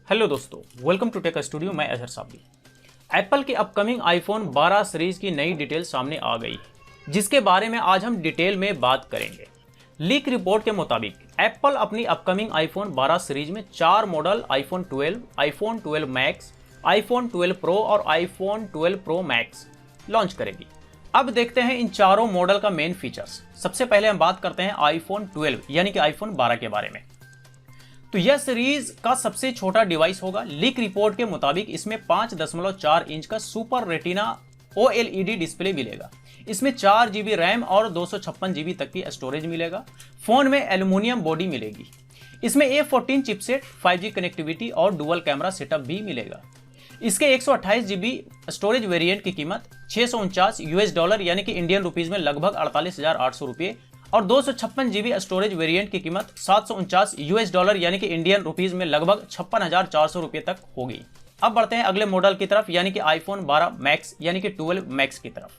Hello दोस्तों, welcome to tech studio. मैं Azhar Sabri. Apple की अपकमिंग आईफोन 12 सीरीज की नई डिटेल सामने आ गई है, जिसके बारे में आज हम डिटेल में बात करेंगे। लीक रिपोर्ट के मुताबिक एप्पल अपनी अपकमिंग आईफोन 12 सीरीज में 4 model iPhone 12, iPhone 12 max, iPhone 12 pro और आईफोन 12 प्रो मैक्स लॉन्च करेगी। अब देखते हैं इन चारों मॉडल का मेन फीचर्स। सबसे पहले हम बात करते हैं आईफोन 12 यानी कि आईफोन 12 के बारे में। तो यह सीरीज का सबसे छोटा डिवाइस होगा। लीक रिपोर्ट के मुताबिक इसमें 5.4 इंच का सुपर रेटिना OLED डिस्प्ले मिलेगा। इसमें 4 GB रैम और 256 GB तक की स्टोरेज मिलेगा। फोन में एल्युमिनियम बॉडी मिलेगी। इसमें A14 चिपसेट, 5G कनेक्टिविटी और डुअल कैमरा सेटअप भी मिलेगा। इसके 128 GB स्टोरेज वेरिएंट की कीमत $649 यानी कि इंडियन रुपीज में लगभग 48,800 रुपये और 256 GB स्टोरेज वेरिएंट की कीमत $749 यानी कि इंडियन रुपीज में लगभग 56,400 रुपये तक होगी। अब बढ़ते हैं अगले मॉडल की तरफ यानी कि आईफोन 12 मैक्स यानी कि 12 मैक्स की तरफ।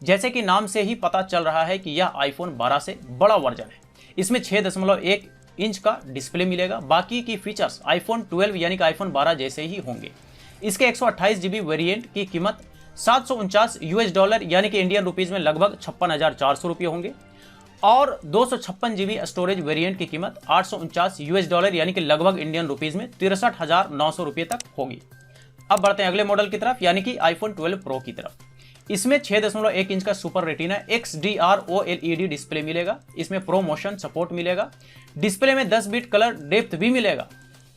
जैसे कि नाम से ही पता चल रहा है कि यह आईफोन 12 से बड़ा वर्जन है। इसमें 6.1 इंच का डिस्प्ले मिलेगा। बाकी की फीचर्स आईफोन 12 यानी कि आईफोन 12 जैसे ही होंगे। इसके 128 GB वेरिएंट की कीमत $749 यानी कि इंडियन रुपीज में लगभग 56,400 रुपये होंगे और 256 GB स्टोरेज वेरिएंट की कीमत $849 यानी कि लगभग इंडियन रुपीज में 63,900 रुपये तक होगी। अब बढ़ते हैं अगले मॉडल की तरफ यानी कि आईफोन 12 प्रो की तरफ। इसमें 6.1 इंच का super retina XDR OLED display मिलेगा। इसमें प्रो मोशन सपोर्ट मिलेगा। डिस्प्ले में 10 बिट कलर डेप्थ भी मिलेगा।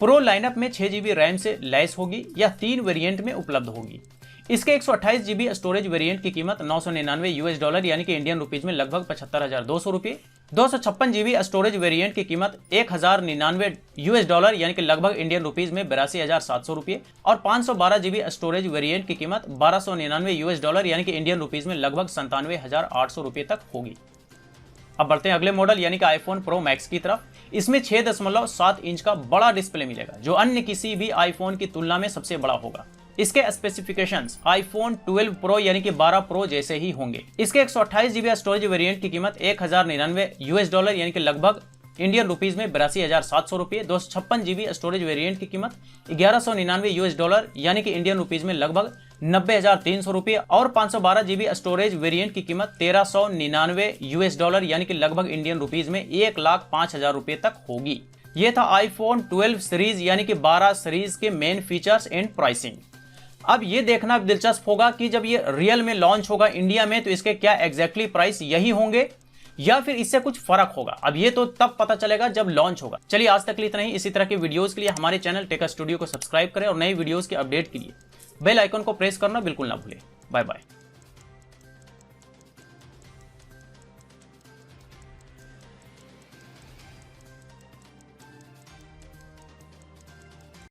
प्रो लाइनअप में 6 GB रैम से लैस होगी। यह 3 वेरिएंट में उपलब्ध होगी। इसके 128 GB स्टोरेज वेरिएंट की कीमत $999 यानी कि इंडियन रुपीज में लगभग 75,200 रुपये। 256 GB स्टोरेज वेरिएंट की कीमत $1,099 यानी कि लगभग इंडियन रुपीज में 82,700 रुपये और 512 GB स्टोरेज वेरिएंट की कीमत $1,299 यानी कि इंडियन रुपीज में लगभग 97,800 रुपये तक होगी। अब बढ़ते हैं अगले मॉडल यानी कि आईफोन प्रो मैक्स की तरफ। इसमें 6.7 इंच का बड़ा डिस्प्ले मिलेगा जो अन्य किसी भी आईफोन की तुलना में सबसे बड़ा होगा। इसके स्पेसिफिकेशंस आईफोन 12 प्रो यानी कि 12 प्रो जैसे ही होंगे। इसके 128 GB स्टोरेज वेरिएंट की कीमत $1,099 यानी कि लगभग इंडियन रुपीज में 82,700 रुपये। 256 GB स्टोरेज वेरिएंट की कीमत $1,199 यानी कि इंडियन रुपीज में लगभग 90,300 रुपये और 512 GB स्टोरेज वेरिएंट की कीमत $1,399 यानी कि लगभग इंडियन रुपीज में 1,05,000 रुपये तक होगी। यह था आईफोन 12 सीरीज यानी कि 12 सीरीज के मेन फीचर्स एंड प्राइसिंग। अब ये देखना दिलचस्प होगा कि जब ये रियल में लॉन्च होगा इंडिया में तो इसके क्या एग्जैक्टली प्राइस यही होंगे या फिर इससे कुछ फर्क होगा। अब ये तो तब पता चलेगा जब लॉन्च होगा। चलिए आज तक इतना ही। इसी तरह के वीडियोस के लिए हमारे चैनल टेक स्टूडियो को सब्सक्राइब करें और नई वीडियोस के अपडेट के लिए बेल आइकन को प्रेस करना बिल्कुल ना भूलें। Bye bye.